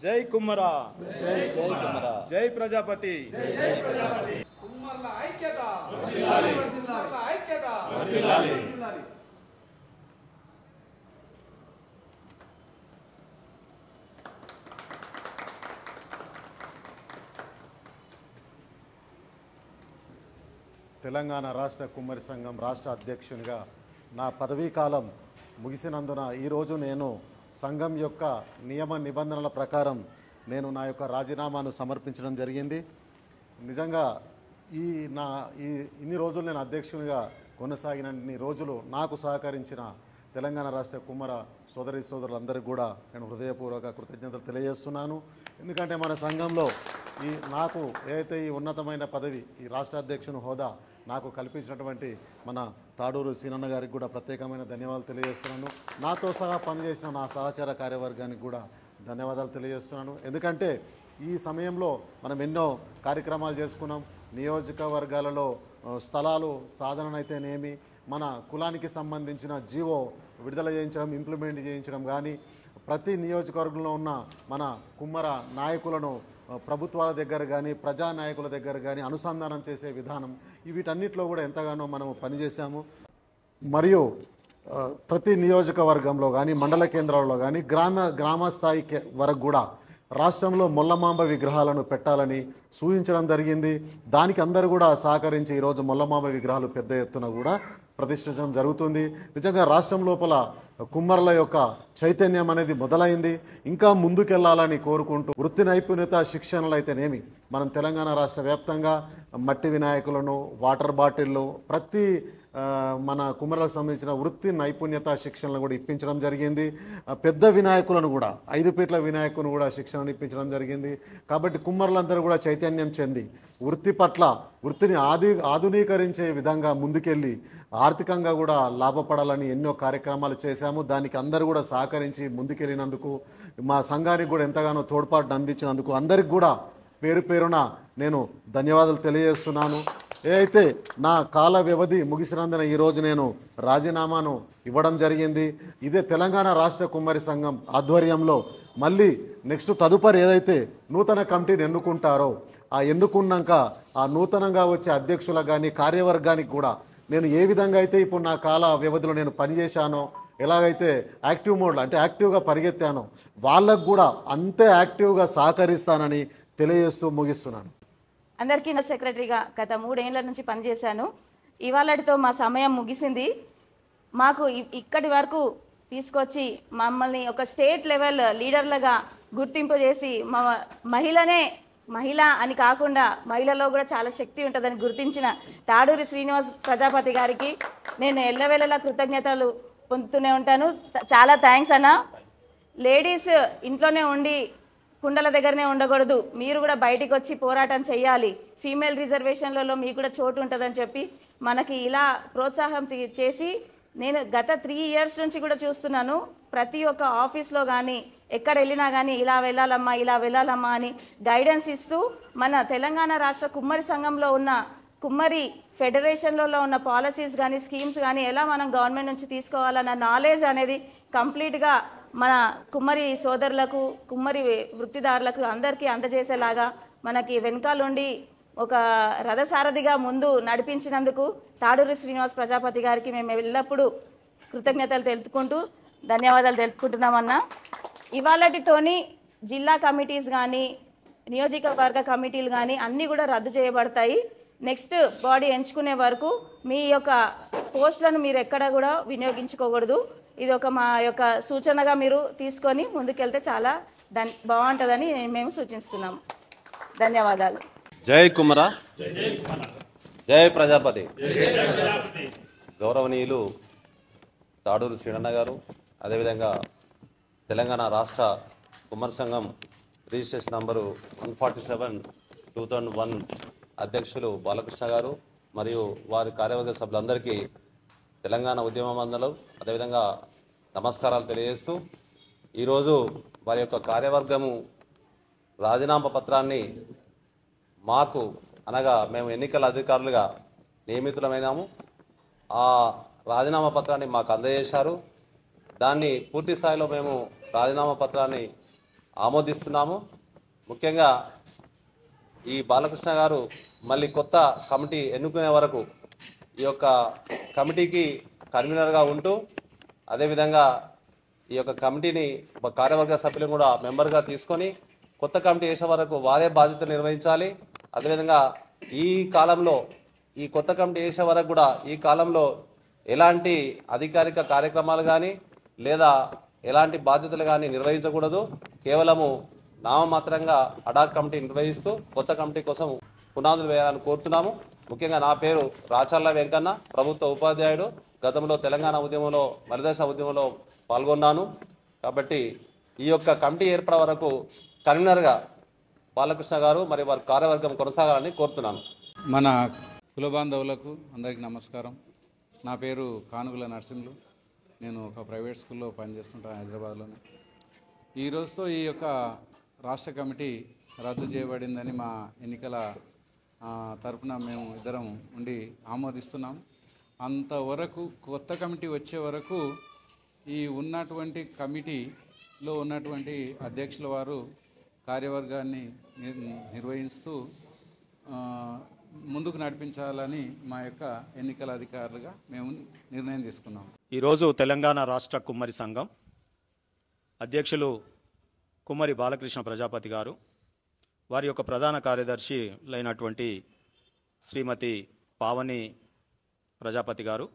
జై కుమ్మరా, జై కుమ్మరా, జై ప్రజాపతి, జై ప్రజాపతి. కుమ్మర్ల ఐక్యత వర్ధిల్లాలి, కుమ్మర్ల ఐక్యత వర్ధిల్లాలి. తెలంగాణ రాష్ట్ర కుమ్మరి సంఘం రాష్ట్ర అధ్యక్షునిగా నా పదవీ కాలం ముగిసినందున ఈరోజు నేను సంఘం యొక్క నియమ నిబంధనల ప్రకారం నేను నా యొక్క రాజీనామాను సమర్పించడం జరిగింది. నిజంగా ఇన్ని రోజులు నేను అధ్యక్షునిగా కొనసాగినన్ని రోజులు నాకు సహకరించిన తెలంగాణ రాష్ట్ర కుమ్మర సోదరులందరికీ కూడా నేను హృదయపూర్వక కృతజ్ఞతలు తెలియజేస్తున్నాను. ఎందుకంటే మన సంఘంలో నాకు ఏదైతే ఈ ఉన్నతమైన పదవి, ఈ రాష్ట్ర అధ్యక్షుని హోదా నాకు కల్పించినటువంటి మన తాడూరు సీనన్న గారికి కూడా ప్రత్యేకమైన ధన్యవాదాలు తెలియజేస్తున్నాను. నాతో సహా పనిచేసిన నా సహచార కార్యవర్గానికి కూడా ధన్యవాదాలు తెలియజేస్తున్నాను. ఎందుకంటే ఈ సమయంలో మనం ఎన్నో కార్యక్రమాలు చేసుకున్నాం. నియోజకవర్గాలలో స్థలాలు సాధననైతేనేమి, మన కులానికి సంబంధించిన జీవో విడుదల చేయించడం, ఇంప్లిమెంట్ చేయించడం కానీ, ప్రతి నియోజకవర్గంలో ఉన్న మన కుమ్మర నాయకులను ప్రభుత్వాల దగ్గర కానీ ప్రజానాయకుల దగ్గర కానీ అనుసంధానం చేసే విధానం, వీటన్నిటిలో కూడా ఎంతగానో మనము పనిచేశాము. మరియు ప్రతి నియోజకవర్గంలో కానీ మండల కేంద్రాల్లో కానీ గ్రామ స్థాయి వరకు కూడా రాష్ట్రంలో మొల్లమాంబ విగ్రహాలను పెట్టాలని సూచించడం జరిగింది. దానికి అందరూ కూడా సహకరించి ఈరోజు మొల్లమాంబ విగ్రహాలు పెద్ద ఎత్తున కూడా ప్రతిష్ఠించడం జరుగుతుంది. నిజంగా రాష్ట్రం లోపల కుమ్మరుల యొక్క చైతన్యం అనేది మొదలైంది. ఇంకా ముందుకెళ్లాలని కోరుకుంటూ వృత్తి నైపుణ్యత శిక్షణలు అయితేనేమి మనం తెలంగాణ రాష్ట్ర వ్యాప్తంగా మట్టి వినాయకులను, వాటర్ బాటిళ్ళు, ప్రతి మన కుమ్మరులకు సంబంధించిన వృత్తి నైపుణ్యత శిక్షణలు కూడా ఇప్పించడం జరిగింది. పెద్ద వినాయకులను కూడా 5 ఫీట్ల వినాయకులను కూడా శిక్షణను ఇప్పించడం జరిగింది. కాబట్టి కుమ్మరులందరూ కూడా చైతన్యం చెంది వృత్తి పట్ల వృత్తిని ఆధునీకరించే విధంగా ముందుకెళ్ళి ఆర్థికంగా కూడా లాభపడాలని ఎన్నో కార్యక్రమాలు చేశాము. దానికి అందరూ కూడా సహకరించి ముందుకెళ్ళినందుకు, మా సంఘానికి కూడా ఎంతగానో తోడ్పాటును అందించినందుకు అందరికి కూడా పేరు పేరున నేను ధన్యవాదాలు తెలియజేస్తున్నాను. ఏదైతే నా కాల వ్యవధి ముగిసినందున ఈరోజు నేను రాజీనామాను ఇవ్వడం జరిగింది. ఇదే తెలంగాణ రాష్ట్ర కుమ్మరి సంఘం ఆధ్వర్యంలో మళ్ళీ నెక్స్ట్ తదుపరి ఏదైతే నూతన కమిటీని ఎన్నుకుంటారో ఆ ఎన్నుకున్నాక ఆ నూతనంగా వచ్చే అధ్యక్షులకు కానీ కార్యవర్గానికి కూడా నేను ఏ విధంగా అయితే ఇప్పుడు నా కాల వ్యవధిలో నేను పనిచేశానో, ఎలాగైతే యాక్టివ్ మోడ్లో అంటే యాక్టివ్గా పరిగెత్తానో వాళ్ళకు కూడా అంతే యాక్టివ్గా సహకరిస్తానని తెలియజేస్తూ ముగిస్తున్నాను. అందరికీ నా సెక్రటరీగా గత 3 ఏళ్ల నుంచి పనిచేశాను. ఇవాళతో మా సమయం ముగిసింది. మాకు ఇక్కడి వరకు తీసుకొచ్చి మమ్మల్ని ఒక స్టేట్ లెవెల్ లీడర్లుగా గుర్తింపు చేసి మహిళ అని కాకుండా మహిళలో కూడా చాలా శక్తి ఉంటుందని గుర్తించిన తాడూరి శ్రీనివాస్ ప్రజాపతి గారికి నేను ఎల్లవేళలా కృతజ్ఞతలు పొందుతూనే ఉంటాను. చాలా థ్యాంక్స్ అన్న. లేడీస్ ఇంట్లోనే ఉండి కుండల దగ్గరనే ఉండకూడదు, మీరు కూడా బయటికి వచ్చి పోరాటం చేయాలి, ఫీమేల్ రిజర్వేషన్లలో మీకు కూడా చోటు ఉంటుందని చెప్పి మనకి ఇలా ప్రోత్సాహం చేసి నేను గత 3 ఇయర్స్ నుంచి కూడా చూస్తున్నాను. ప్రతి ఒక్క ఆఫీస్లో కానీ ఎక్కడ వెళ్ళినా కానీ ఇలా వెళ్ళాలమ్మా అని గైడెన్స్ ఇస్తూ మన తెలంగాణ రాష్ట్ర కుమ్మరి సంఘంలో ఉన్న కుమ్మరి ఫెడరేషన్లలో ఉన్న పాలసీస్ కానీ స్కీమ్స్ కానీ ఎలా మనం గవర్నమెంట్ నుంచి తీసుకోవాలన్న నాలెడ్జ్ అనేది కంప్లీట్గా మన కుమ్మరి సోదరులకు, కుమ్మరి వృత్తిదారులకు అందరికీ అందజేసేలాగా మనకి వెనకాలండి ఒక రథసారథిగా ముందు నడిపించినందుకు తాడూరి శ్రీనివాస్ ప్రజాపతి గారికి మేము ఎల్లప్పుడూ కృతజ్ఞతలు తెలుపుకుంటూ ధన్యవాదాలు తెలుపుకుంటున్నామన్నా. ఇవాళటితోని జిల్లా కమిటీస్ కానీ నియోజకవర్గ కమిటీలు కానీ అన్నీ కూడా రద్దు చేయబడతాయి. నెక్స్ట్ బాడీ ఎంచుకునే వరకు మీ యొక్క పోస్టులను మీరు ఎక్కడ కూడా వినియోగించుకోకూడదు. ఇది ఒక మా యొక్క సూచనగా మీరు తీసుకొని ముందుకెళ్తే చాలా బాగుంటుందని మేము సూచిస్తున్నాము. ధన్యవాదాలు. జై కుమ్మర, జై ప్రజాపతి. గౌరవనీయులు తాడూరు శ్రీనన్న గారు, అదేవిధంగా తెలంగాణ రాష్ట్ర కుమ్మరి సంఘం రిజిస్ట్రేషన్ నంబరు 147/2001 అధ్యక్షులు బాలకృష్ణ గారు మరియు వారి కార్యవర్గ సభ్యులందరికీ తెలంగాణ ఉద్యమ మండలం అదేవిధంగా నమస్కారాలు తెలియజేస్తూ, ఈరోజు వారి యొక్క కార్యవర్గము రాజీనామా పత్రాన్ని మాకు అనగా మేము ఎన్నికల అధికారులుగా నియమితులమైనాము. ఆ రాజీనామా పత్రాన్ని మాకు అందజేశారు. దాన్ని పూర్తి స్థాయిలో మేము రాజీనామా పత్రాన్ని ఆమోదిస్తున్నాము. ముఖ్యంగా ఈ బాలకృష్ణ గారు మళ్ళీ కొత్త కమిటీ ఎన్నుకునే వరకు ఈ యొక్క కమిటీకి కన్వీనర్గా ఉంటూ అదేవిధంగా ఈ యొక్క కమిటీని కార్యవర్గ సభ్యులను కూడా మెంబర్గా తీసుకొని కొత్త కమిటీ వేసే వరకు వారే బాధ్యత నిర్వహించాలి. అదేవిధంగా ఈ కాలంలో ఈ కొత్త కమిటీ వేసే వరకు కూడా ఈ కాలంలో ఎలాంటి అధికారిక కార్యక్రమాలు కానీ లేదా ఎలాంటి బాధ్యతలు కానీ నిర్వహించకూడదు. కేవలము నామమాత్రంగా అడాక్ కమిటీ నిర్వహిస్తూ కొత్త కమిటీ కోసం పునాదులు వేయాలని కోరుతున్నాము. ముఖ్యంగా నా పేరు రాచర్ల వెంకన్న, ప్రభుత్వ ఉపాధ్యాయుడు. గతంలో తెలంగాణ ఉద్యమంలో మలిదశ ఉద్యమంలో పాల్గొన్నాను. కాబట్టి ఈ యొక్క కమిటీ ఏర్పడే వరకు కన్వీనర్గా బాలకృష్ణ గారు మరి వారి కార్యవర్గం కొనసాగాలని కోరుతున్నాను. మన కుల బాంధవులకు అందరికీ నమస్కారం. నా పేరు కానుగుల నరసింహులు. నేను ఒక ప్రైవేట్ స్కూల్లో పనిచేస్తుంటాను హైదరాబాద్లోనే. ఈ రోజుతో ఈ యొక్క రాష్ట్ర కమిటీ రద్దు చేయబడిందని మా ఎన్నికల తరపున మేము ఇద్దరం ఉండి ఆమోదిస్తున్నాం. అంతవరకు కొత్త కమిటీ వచ్చే వరకు ఈ ఉన్నటువంటి కమిటీలో ఉన్నటువంటి అధ్యక్షుల వారు కార్యవర్గాన్ని నిర్వహిస్తూ ముందుకు నడిపించాలని మా యొక్క ఎన్నికల అధికారులుగా మేము నిర్ణయం తీసుకున్నాం. ఈరోజు తెలంగాణ రాష్ట్ర కుమ్మరి సంఘం అధ్యక్షులు కుమ్మరి బాలకృష్ణ ప్రజాపతి గారు, వారి యొక్క ప్రధాన కార్యదర్శి అయినటువంటి శ్రీమతి పావని ప్రజాపతి గారు,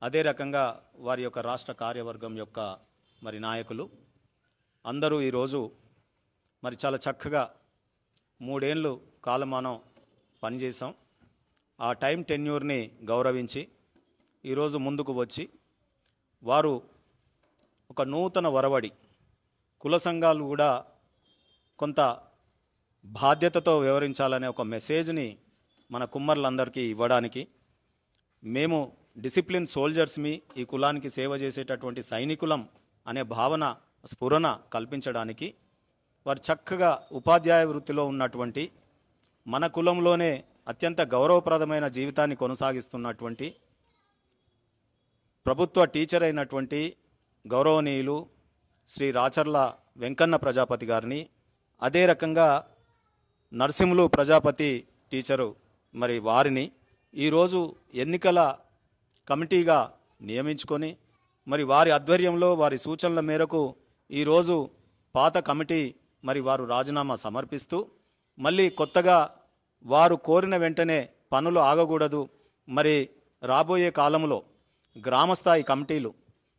అదే రకంగా వారి యొక్క రాష్ట్ర కార్యవర్గం యొక్క మరి నాయకులు అందరూ ఈరోజు మరి చాలా చక్కగా 3 ఏళ్ళు కాలమానం పనిచేసాం. ఆ టైం టెన్యూర్ని గౌరవించి ఈరోజు ముందుకు వచ్చి వారు ఒక నూతన వరవడి కుల సంఘాలు కూడా కొంత బాధ్యతతో వ్యవహరించాలనే ఒక మెసేజ్ని మన కుమ్మర్లందరికీ ఇవ్వడానికి, మేము డిసిప్లిన్ సోల్జర్స్మి, ఈ కులానికి సేవ చేసేటటువంటి సైనికులం అనే భావన స్ఫురణ కల్పించడానికి వారు చక్కగా ఉపాధ్యాయ వృత్తిలో ఉన్నటువంటి మన కులంలోనే అత్యంత గౌరవప్రదమైన జీవితాన్ని కొనసాగిస్తున్నటువంటి ప్రభుత్వ టీచర్ అయినటువంటి గౌరవనీయులు శ్రీ రాచర్ల వెంకన్న ప్రజాపతి గారిని, అదే రకంగా నరసింహులు ప్రజాపతి టీచరు మరి వారిని ఈరోజు ఎన్నికల కమిటీగా నియమించుకొని మరి వారి ఆధ్వర్యంలో వారి సూచనల మేరకు ఈరోజు పాత కమిటీ మరి వారు రాజీనామా సమర్పిస్తూ మళ్ళీ కొత్తగా వారు కోరిన వెంటనే పనులు ఆగకూడదు, మరి రాబోయే కాలంలో గ్రామస్థాయి కమిటీలు,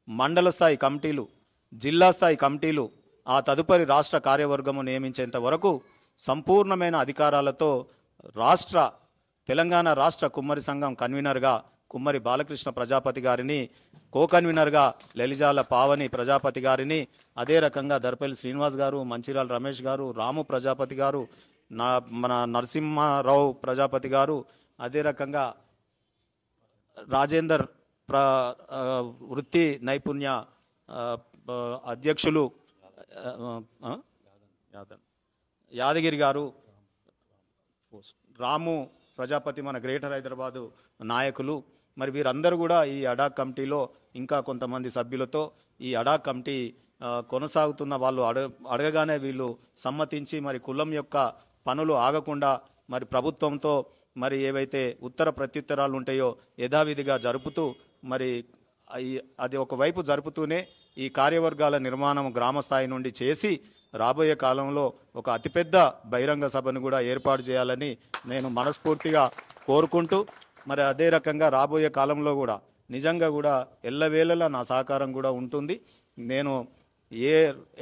మండల స్థాయి కమిటీలు, జిల్లా స్థాయి కమిటీలు, ఆ తదుపరి రాష్ట్ర కార్యవర్గము నియమించేంత వరకు సంపూర్ణమైన అధికారాలతో తెలంగాణ రాష్ట్ర కుమ్మరి సంఘం కన్వీనర్గా కుమ్మరి బాలకృష్ణ ప్రజాపతి గారిని, కో కన్వీనర్గా లలిజాల పావని ప్రజాపతి గారిని, అదే రకంగా దర్పల్లి శ్రీనివాస్ గారు, మంచిరాల రమేష్ గారు, రాము ప్రజాపతి గారు, మన నరసింహారావు ప్రజాపతి గారు, అదే రకంగా రాజేందర్ వృత్తి నైపుణ్య అధ్యక్షులు యాదగిరి గారు, రాము ప్రజాపతి మన గ్రేటర్ హైదరాబాదు నాయకులు, మరి వీరందరూ కూడా ఈ అడాక్ కమిటీలో ఇంకా కొంతమంది సభ్యులతో ఈ అడాక్ కమిటీ కొనసాగుతున్న వాళ్ళు అడగగానే వీళ్ళు సమ్మతించి మరి కులం యొక్క పనులు ఆగకుండా మరి ప్రభుత్వంతో మరి ఏవైతే ఉత్తర ప్రత్యుత్తరాలు ఉంటాయో యథావిధిగా జరుపుతూ మరి అది ఒకవైపు జరుపుతూనే ఈ కార్యవర్గాల నిర్మాణం గ్రామ స్థాయి నుండి చేసి రాబోయే కాలంలో ఒక అతిపెద్ద బహిరంగ సభను కూడా ఏర్పాటు చేయాలని నేను మనస్ఫూర్తిగా కోరుకుంటూ, మరి అదే రకంగా రాబోయే కాలంలో కూడా నిజంగా కూడా ఎల్లవేళలా నా సహకారం కూడా ఉంటుంది. నేను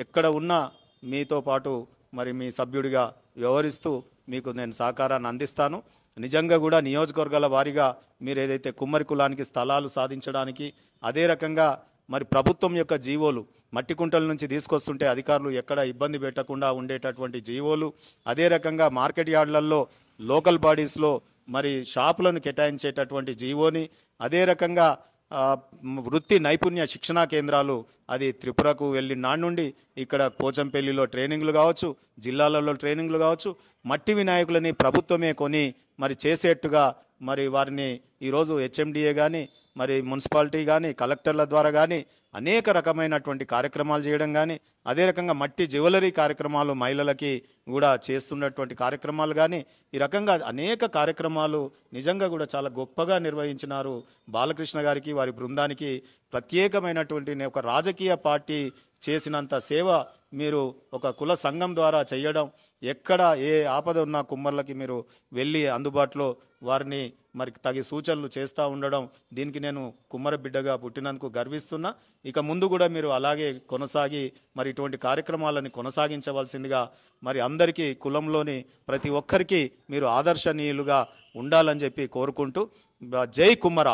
ఎక్కడ ఉన్నా మీతో పాటు మరి మీ సభ్యుడిగా వ్యవహరిస్తూ మీకు నేను సహకారాన్ని అందిస్తాను. నిజంగా కూడా నియోజకవర్గాల వారీగా మీరు ఏదైతే కుమ్మరి కులానికి స్థలాలు సాధించడానికి, అదే రకంగా మరి ప్రభుత్వం యొక్క జీవోలు మట్టి కుంటల నుంచి తీసుకొస్తుంటే అధికారులు ఎక్కడ ఇబ్బంది పెట్టకుండా ఉండేటటువంటి జీవోలు, అదే రకంగా మార్కెట్ యార్డ్లలో లోకల్ బాడీస్లో మరి షాపులను కేటాయించేటటువంటి జీవోని, అదే రకంగా వృత్తి నైపుణ్య శిక్షణా కేంద్రాలు అది త్రిపురకు వెళ్ళిన నాటి నుండి ఇక్కడ పోచంపల్లిలో ట్రైనింగ్లు కావచ్చు, జిల్లాలలో ట్రైనింగ్లు కావచ్చు, మట్టి వినాయకులని ప్రభుత్వమే కొని మరి చేసేట్టుగా మరి వారిని ఈరోజు హెచ్ఎండిఏ కానీ మరి మున్సిపాలిటీ కానీ కలెక్టర్ల ద్వారా కానీ అనేక రకమైనటువంటి కార్యక్రమాలు చేయడం కానీ, అదే రకంగా మట్టి జ్యువెలరీ కార్యక్రమాలు మహిళలకి కూడా చేస్తున్నటువంటి కార్యక్రమాలు కానీ, ఈ రకంగా అనేక కార్యక్రమాలు నిజంగా కూడా చాలా గొప్పగా నిర్వహించినారు. బాలకృష్ణ గారికి, వారి బృందానికి ప్రత్యేకమైనటువంటి ఒక రాజకీయ పార్టీ చేసినంత సేవ మీరు ఒక కుల సంఘం ద్వారా చేయడం, ఎక్కడ ఏ ఆపద ఉన్న కుమ్మర్లకి మీరు వెళ్ళి అందుబాటులో వారిని మరి తగి సూచనలు చేస్తూ ఉండడం, దీనికి నేను కుమ్మర బిడ్డగా పుట్టినందుకు గర్విస్తున్నా. ఇక ముందు కూడా మీరు అలాగే కొనసాగి మరి ఇటువంటి కార్యక్రమాలను కొనసాగించవలసిందిగా మరి అందరికీ కులంలోని ప్రతి ఒక్కరికి మీరు ఆదర్శనీయులుగా ఉండాలని చెప్పి కోరుకుంటూ, జై కుమ్మర.